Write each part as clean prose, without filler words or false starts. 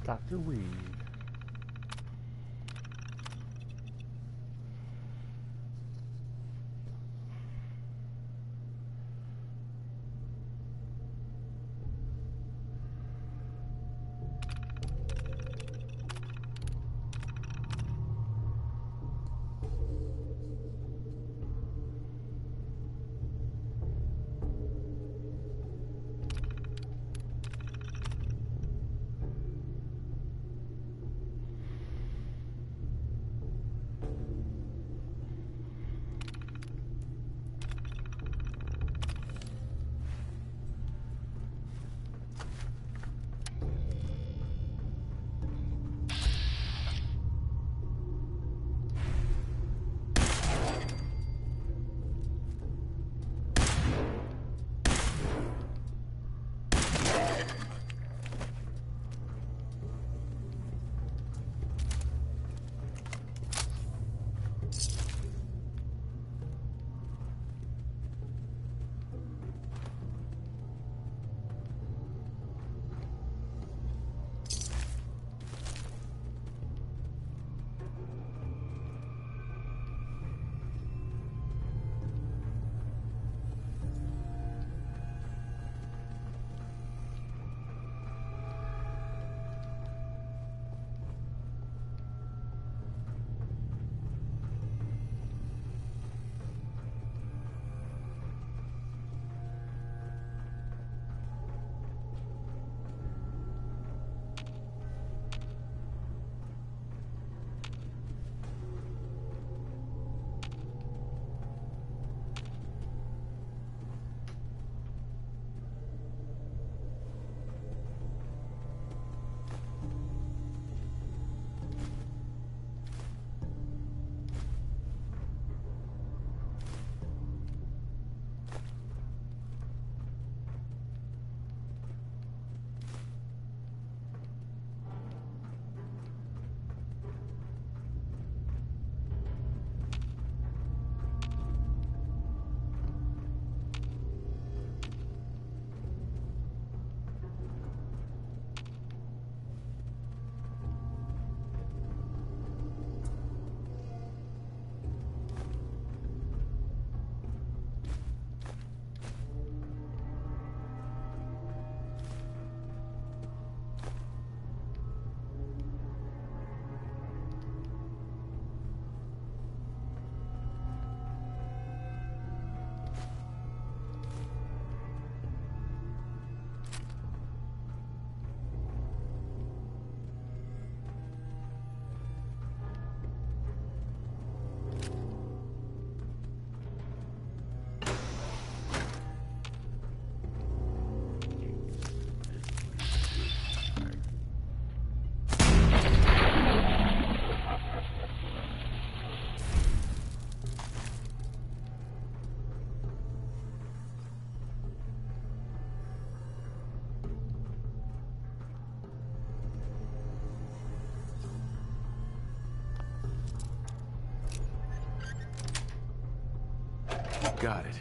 Dr. Weed. Got it.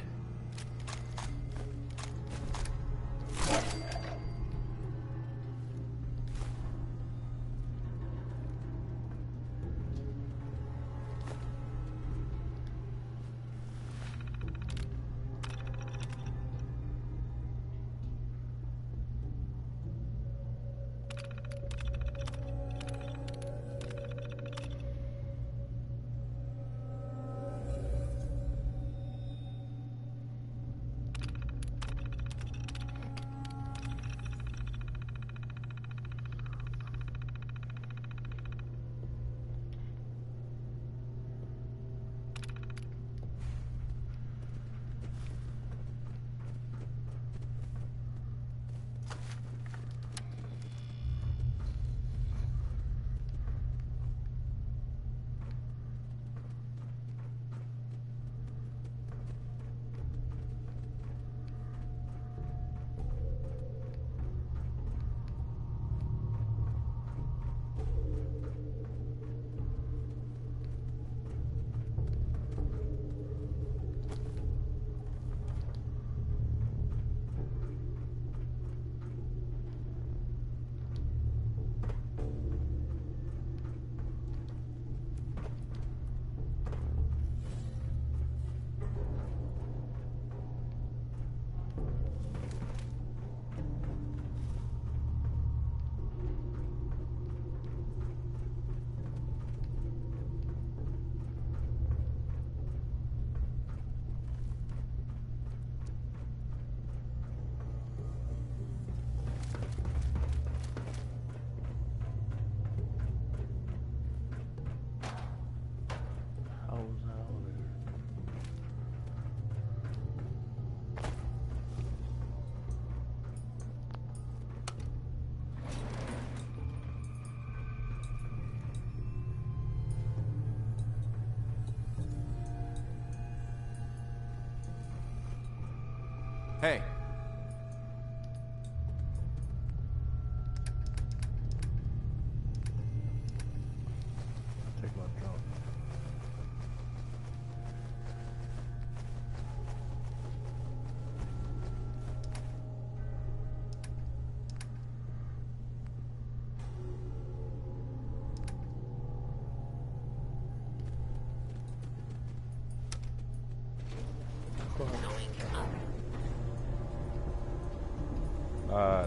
Hey. Take my drone.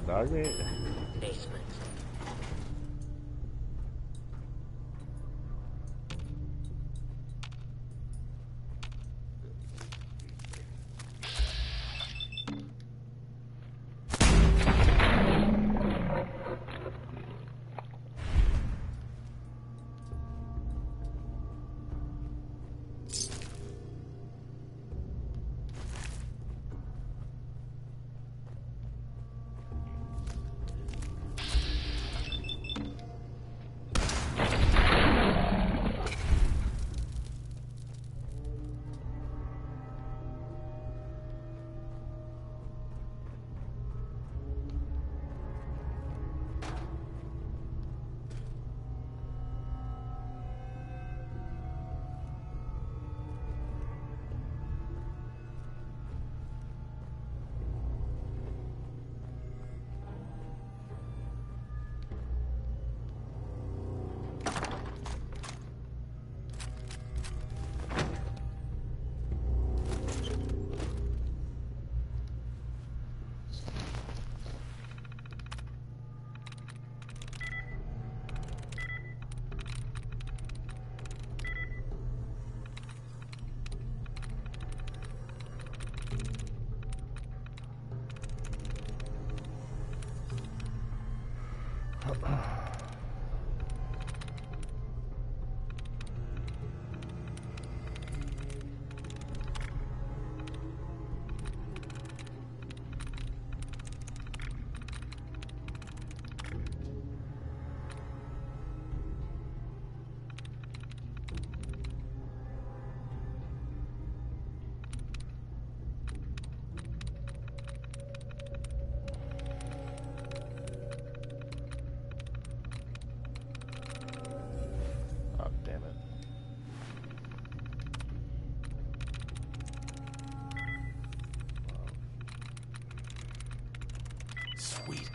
Dog meat? Basement. Oh, damn it. Sweet.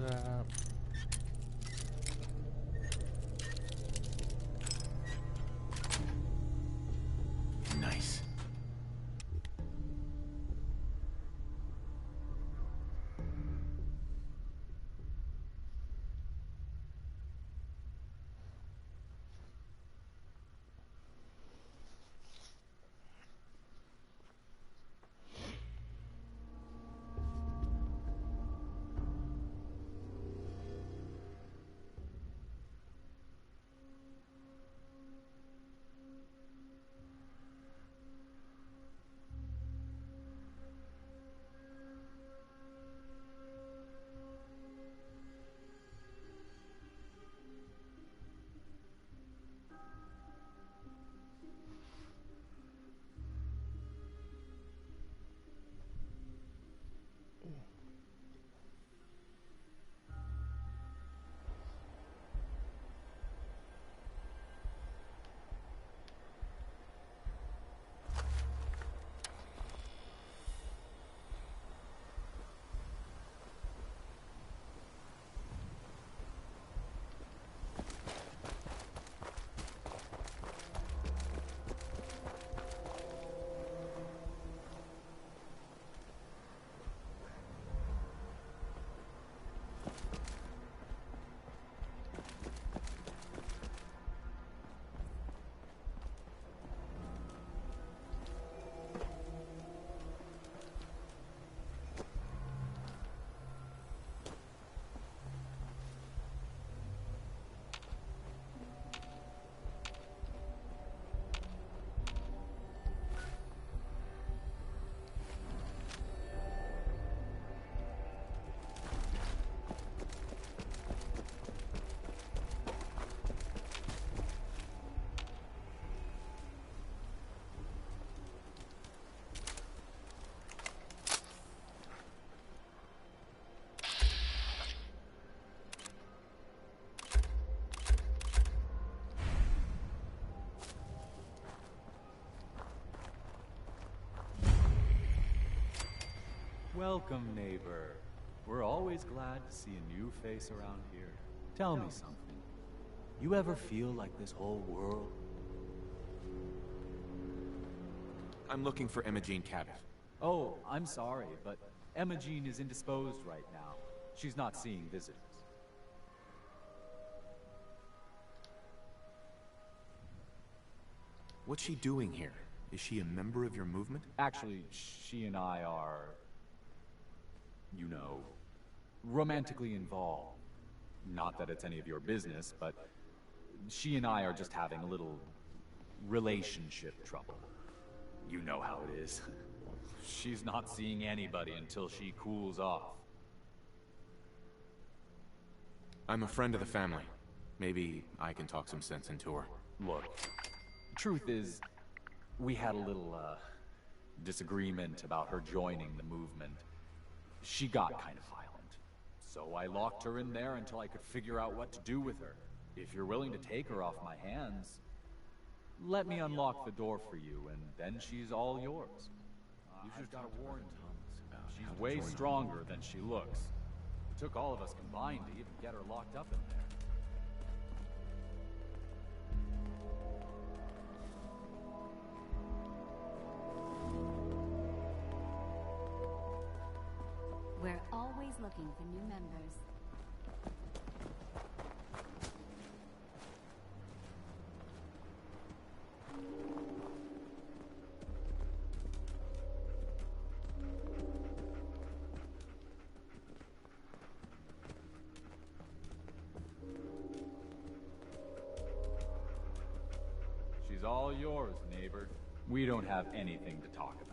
That. Nice. Welcome, neighbor. We're always glad to see a new face around here. Tell me something. You ever feel like this whole world? I'm looking for Imogene Cabot. Oh, I'm sorry, but Imogene is indisposed right now. She's not seeing visitors. What's she doing here? Is she a member of your movement? Actually, she and I are, you know, romantically involved. Not that it's any of your business, but she and I are just having a little relationship trouble. You know how it is. She's not seeing anybody until she cools off. I'm a friend of the family. Maybe I can talk some sense into her. Look, truth is, we had a little, disagreement about her joining the movement. She got kind of violent. So I locked her in there until I could figure out what to do with her. If you're willing to take her off my hands, let me unlock the door for you, and then she's all yours. I've got to warn Thomas about she's way stronger than she looks. It took all of us combined to even get her locked up in there. We're always looking for new members. She's all yours, neighbor. We don't have anything to talk about.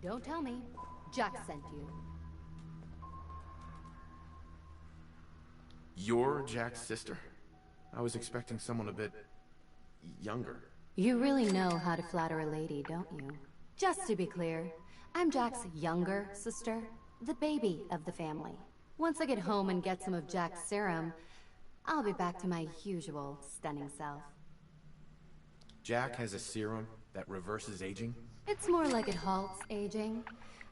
Don't tell me. Jack sent you. You're Jack's sister? I was expecting someone a bit younger. You really know how to flatter a lady, don't you? Just to be clear, I'm Jack's younger sister, the baby of the family. Once I get home and get some of Jack's serum, I'll be back to my usual stunning self. Jack has a serum that reverses aging? It's more like it halts aging.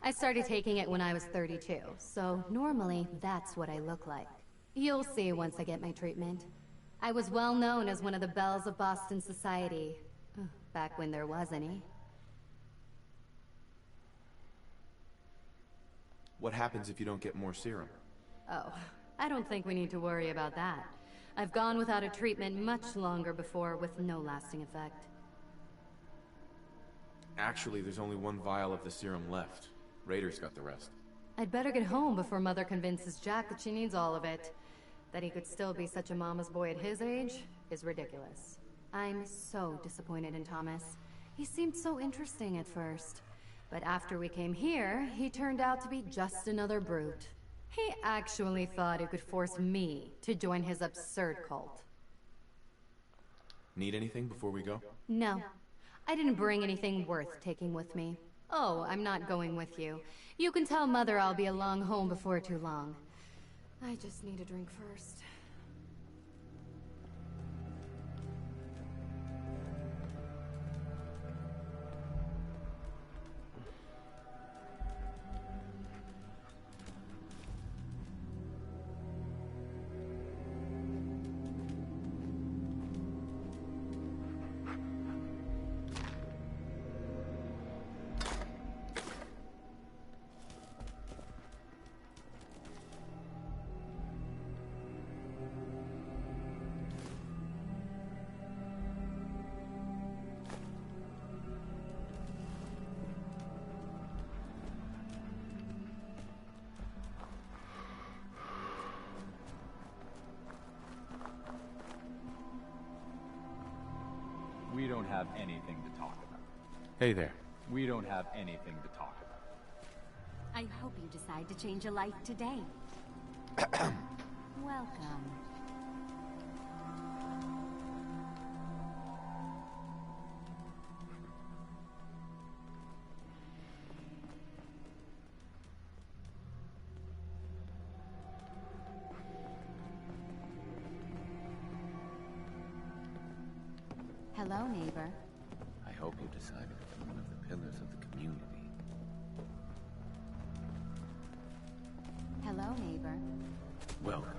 I started taking it when I was 32, so normally that's what I look like. You'll see once I get my treatment. I was well known as one of the belles of Boston society, back when there was any. What happens if you don't get more serum? Oh, I don't think we need to worry about that. I've gone without a treatment much longer before with no lasting effect. Actually, there's only one vial of the serum left. Raider's got the rest. I'd better get home before Mother convinces Jack that she needs all of it. That he could still be such a mama's boy at his age is ridiculous. I'm so disappointed in Thomas. He seemed so interesting at first. But after we came here, he turned out to be just another brute. He actually thought he could force me to join his absurd cult. Need anything before we go? No. I didn't bring anything worth taking with me. Oh, I'm not going with you. You can tell Mother I'll be along home before too long. I just need a drink first. We don't have anything to talk about. Hey there. We don't have anything to talk about. I hope you decide to change a life today. Welcome. Hello, neighbor. I hope you decided to become one of the pillars of the community. Hello, neighbor. Welcome.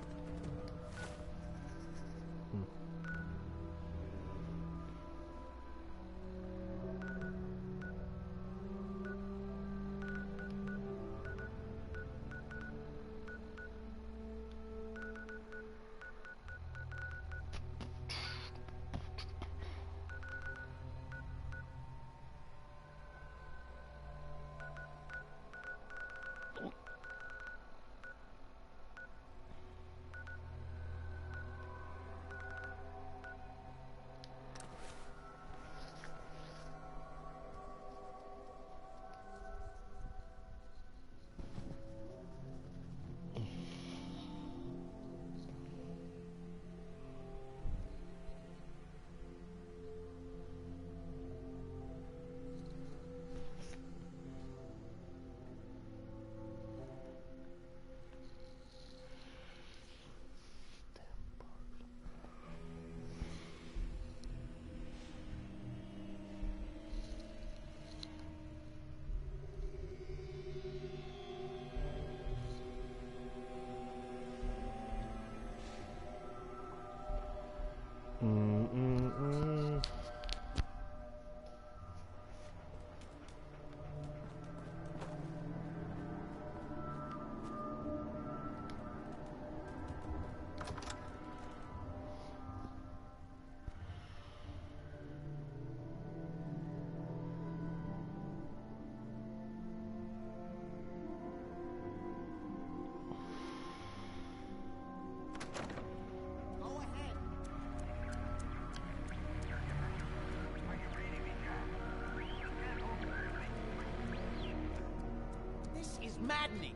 Maddening.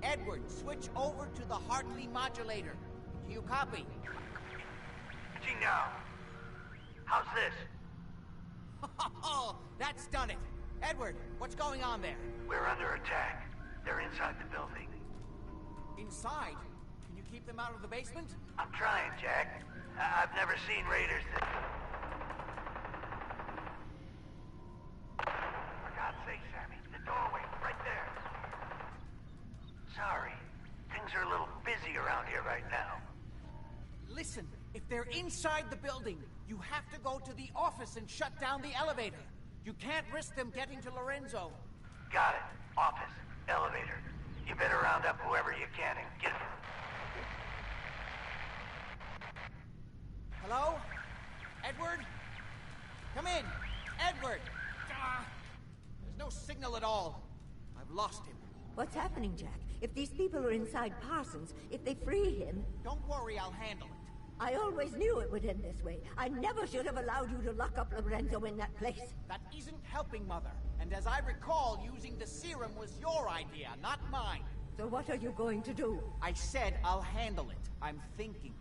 Edward, switch over to the Hartley modulator. Do you copy? Gee, now. How's this? Oh, that's done it. Edward, what's going on there? We're under attack. They're inside the building. Inside? Can you keep them out of the basement? I'm trying, Jack. I've never seen raiders that... For God's sake, Sammy, the doorway, right there. Sorry. Things are a little busy around here right now. Listen, if they're inside the building, you have to go to the office and shut down the elevator. You can't risk them getting to Lorenzo. Got it. Office. Elevator. You better round up whoever you can and get... Hello? Edward? Come in! Edward! There's no signal at all. I've lost him. What's happening, Jack? If these people are inside Parsons, if they free him... Don't worry, I'll handle it. I always knew it would end this way. I never should have allowed you to lock up Lorenzo in that place. That isn't helping, Mother. And as I recall, using the serum was your idea, not mine. So what are you going to do? I said I'll handle it. I'm thinking.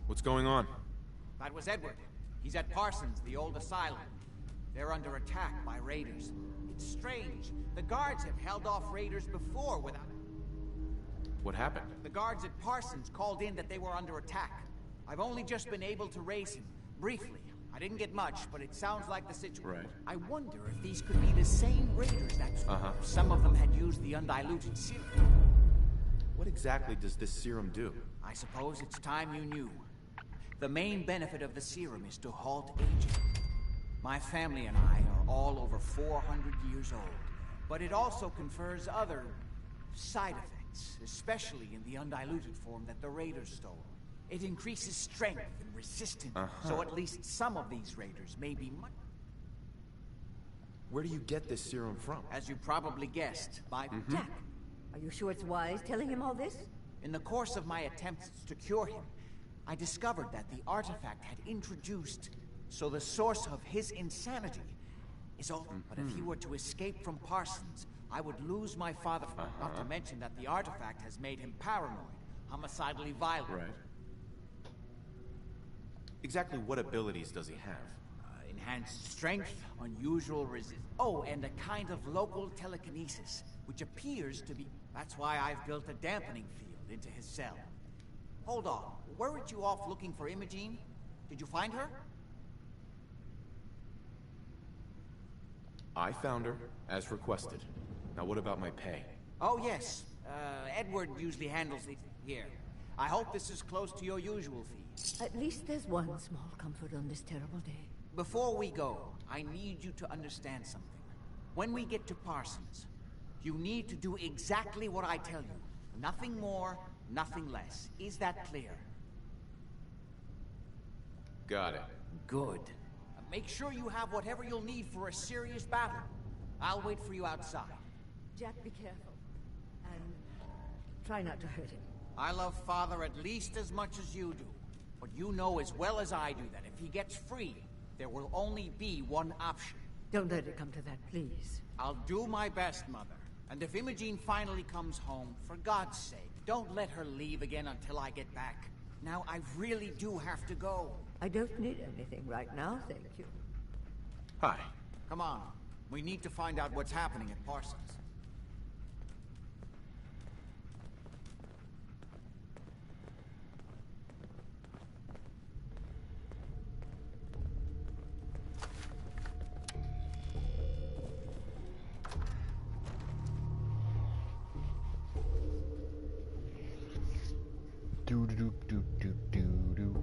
What's going on? That was Edward. He's at Parsons, the old asylum. They're under attack by raiders. It's strange. The guards have held off raiders before without... What happened? The guards at Parsons called in that they were under attack. I've only just been able to raise him, briefly. I didn't get much, but it sounds like the situation. Right. I wonder if these could be the same raiders that... Some of them had used the undiluted serum. What exactly does this serum do? I suppose it's time you knew. The main benefit of the serum is to halt aging. My family and I are all over 400 years old, but it also confers other side effects, especially in the undiluted form that the raiders stole. It increases strength and resistance, so at least some of these raiders may be much... Where do you get this serum from? As you probably guessed, by... Jack, are you sure it's wise telling him all this? In the course of my attempts to cure him, I discovered that the artifact had introduced, so the source of his insanity is all. But if he were to escape from Parsons, I would lose my father. Not to mention that the artifact has made him paranoid, homicidally violent. Right. Exactly what abilities does he have? Enhanced strength, unusual resist. Oh, and a kind of local telekinesis, which appears to be... That's why I've built a dampening field. into his cell. Hold on. Weren't you off looking for Imogene? Did you find her? I found her, as requested. Now what about my pay? Oh, yes. Edward usually handles it here. I hope this is close to your usual fee. At least there's one small comfort on this terrible day. Before we go, I need you to understand something. When we get to Parsons, you need to do exactly what I tell you. Nothing more, nothing less. Is that clear? Got it. Good. Make sure you have whatever you'll need for a serious battle. I'll wait for you outside. Jack, be careful. And try not to hurt him. I love Father at least as much as you do. But you know as well as I do that if he gets free, there will only be one option. Don't let it come to that, please. I'll do my best, Mother. And if Imogene finally comes home, for God's sake, don't let her leave again until I get back. Now, I really do have to go. I don't need anything right now, thank you. Hi. Come on. We need to find out what's happening at Parsons. Do do do do do do.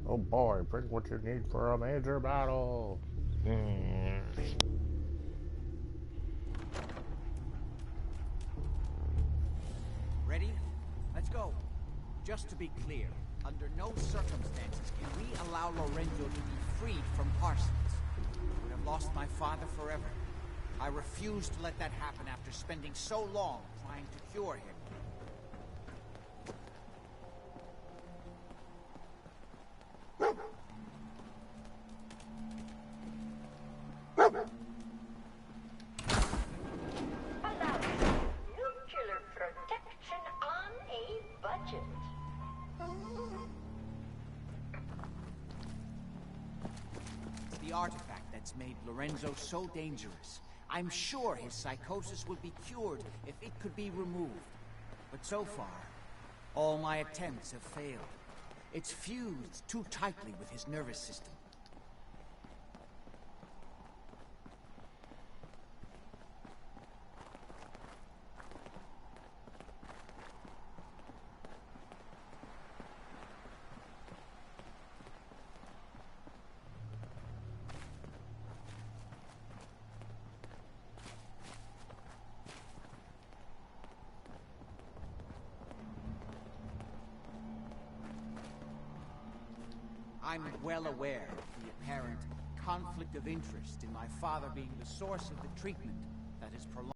Oh boy, bring what you need for a major battle. Ready? Let's go. Just to be clear, under no circumstances can we allow Lorenzo to be freed from Parsons. I would have lost my father forever. I refuse to let that happen after spending so long trying to cure him. Nuclear protection on a budget. It's the artifact that's made Lorenzo so dangerous. I'm sure his psychosis would be cured if it could be removed. But so far, all my attempts have failed. It's fused too tightly with his nervous system. I'm well aware of the apparent conflict of interest in my father being the source of the treatment that is prolonged.